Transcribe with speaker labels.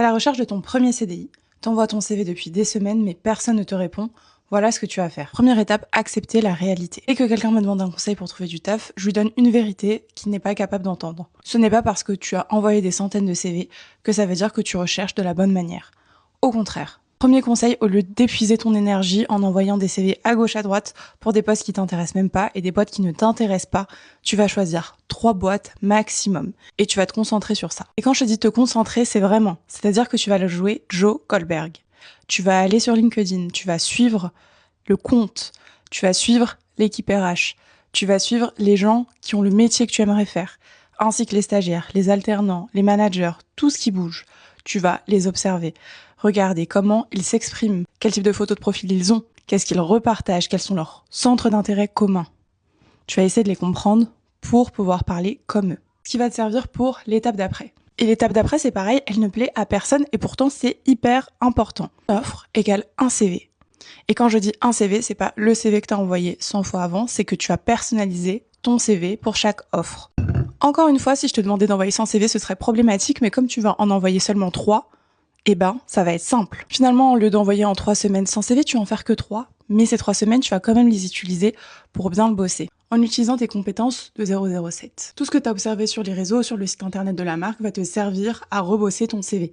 Speaker 1: À la recherche de ton premier CDI, t'envoies ton CV depuis des semaines mais personne ne te répond. Voilà ce que tu vas faire. Première étape, accepter la réalité. Dès que quelqu'un me demande un conseil pour trouver du taf, je lui donne une vérité qu'il n'est pas capable d'entendre. Ce n'est pas parce que tu as envoyé des centaines de CV que ça veut dire que tu recherches de la bonne manière. Au contraire. Premier conseil, au lieu d'épuiser ton énergie en envoyant des CV à gauche à droite pour des postes qui t'intéressent même pas et des boîtes qui ne t'intéressent pas, tu vas choisir 3 boîtes maximum et tu vas te concentrer sur ça. Et quand je te dis te concentrer, c'est vraiment, c'est-à-dire que tu vas le jouer Joe Goldberg. Tu vas aller sur LinkedIn, tu vas suivre le compte, tu vas suivre l'équipe RH, tu vas suivre les gens qui ont le métier que tu aimerais faire, ainsi que les stagiaires, les alternants, les managers, tout ce qui bouge. Tu vas les observer, regarder comment ils s'expriment, quel type de photos de profil ils ont, qu'est-ce qu'ils repartagent, quels sont leurs centres d'intérêt communs. Tu vas essayer de les comprendre pour pouvoir parler comme eux. Ce qui va te servir pour l'étape d'après. Et l'étape d'après, c'est pareil, elle ne plaît à personne et pourtant c'est hyper important. Offre égale un CV. Et quand je dis un CV, c'est pas le CV que tu as envoyé 100 fois avant, c'est que tu as personnalisé ton CV pour chaque offre. Encore une fois, si je te demandais d'envoyer 100 CV, ce serait problématique, mais comme tu vas en envoyer seulement 3, eh ben, ça va être simple. Finalement, au lieu d'envoyer en 3 semaines 100 CV, tu vas en faire que 3, mais ces 3 semaines, tu vas quand même les utiliser pour bien le bosser, en utilisant tes compétences de 007. Tout ce que tu as observé sur les réseaux, sur le site internet de la marque, va te servir à rebosser ton CV.